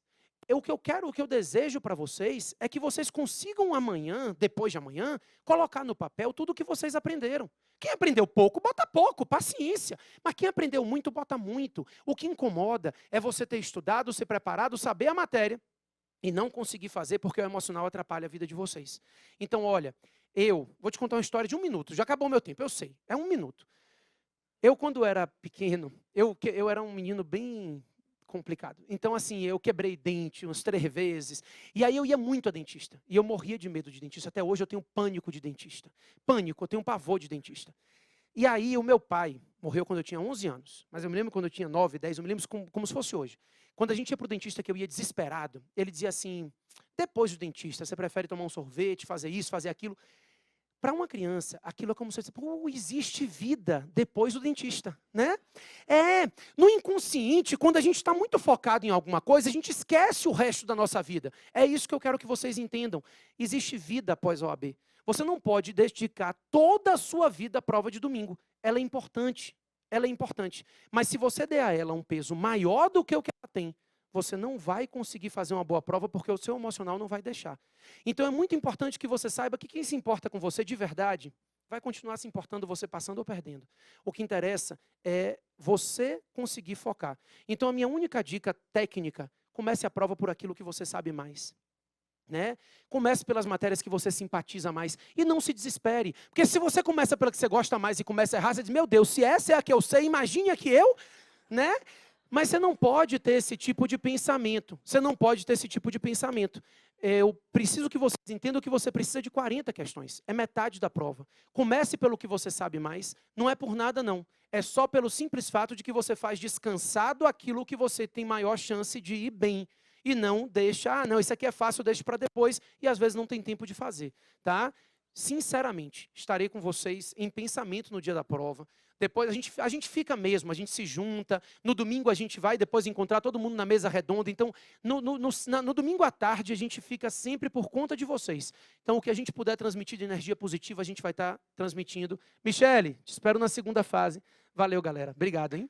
O que eu desejo para vocês é que vocês consigam amanhã, depois de amanhã, colocar no papel tudo o que vocês aprenderam. Quem aprendeu pouco, bota pouco, paciência. Mas quem aprendeu muito, bota muito. O que incomoda é você ter estudado, ser preparado, saber a matéria e não conseguir fazer porque o emocional atrapalha a vida de vocês. Então, olha, eu vou te contar uma história de 1 minuto. Já acabou o meu tempo, eu sei. É 1 minuto. Eu, quando era pequeno, eu era um menino bem complicado. Então, assim, eu quebrei dente umas 3 vezes. E aí eu ia muito a dentista. E eu morria de medo de dentista. Até hoje eu tenho pânico de dentista. Pânico, eu tenho pavor de dentista. E aí o meu pai morreu quando eu tinha 11 anos. Mas eu me lembro quando eu tinha 9, 10, eu me lembro como se fosse hoje. Quando a gente ia para o dentista, que eu ia desesperado, ele dizia assim, depois do dentista, você prefere tomar um sorvete, fazer isso, fazer aquilo? Para uma criança, aquilo é como se você existe vida depois do dentista, né? No inconsciente, quando a gente está muito focado em alguma coisa, a gente esquece o resto da nossa vida. É isso que eu quero que vocês entendam. Existe vida após a OAB. Você não pode dedicar toda a sua vida à prova de domingo. Ela é importante, Mas se você der a ela um peso maior do que o que ela tem, você não vai conseguir fazer uma boa prova porque o seu emocional não vai deixar. Então é muito importante que você saiba que quem se importa com você de verdade vai continuar se importando você passando ou perdendo. O que interessa é você conseguir focar. Então a minha única dica técnica, comece a prova por aquilo que você sabe mais. Né? Comece pelas matérias que você simpatiza mais e não se desespere. Porque se você começa pela que você gosta mais e começa a errar, você diz, meu Deus, se essa é a que eu sei, imagine a que eu, né? Mas você não pode ter esse tipo de pensamento. Eu preciso que vocês entendam que você precisa de 40 questões. É metade da prova. Comece pelo que você sabe mais. Não é por nada, não. É só pelo simples fato de que você faz descansado aquilo que você tem maior chance de ir bem. E não deixa, não, isso aqui é fácil, deixa para depois. E às vezes não tem tempo de fazer. Tá? Sinceramente, estarei com vocês em pensamento no dia da prova. Depois a gente fica mesmo, a gente se junta. No domingo a gente vai depois encontrar todo mundo na mesa redonda. Então, no domingo à tarde a gente fica sempre por conta de vocês. Então, o que a gente puder transmitir de energia positiva, a gente vai estar transmitindo. Michele, te espero na segunda fase. Valeu, galera. Obrigado, hein?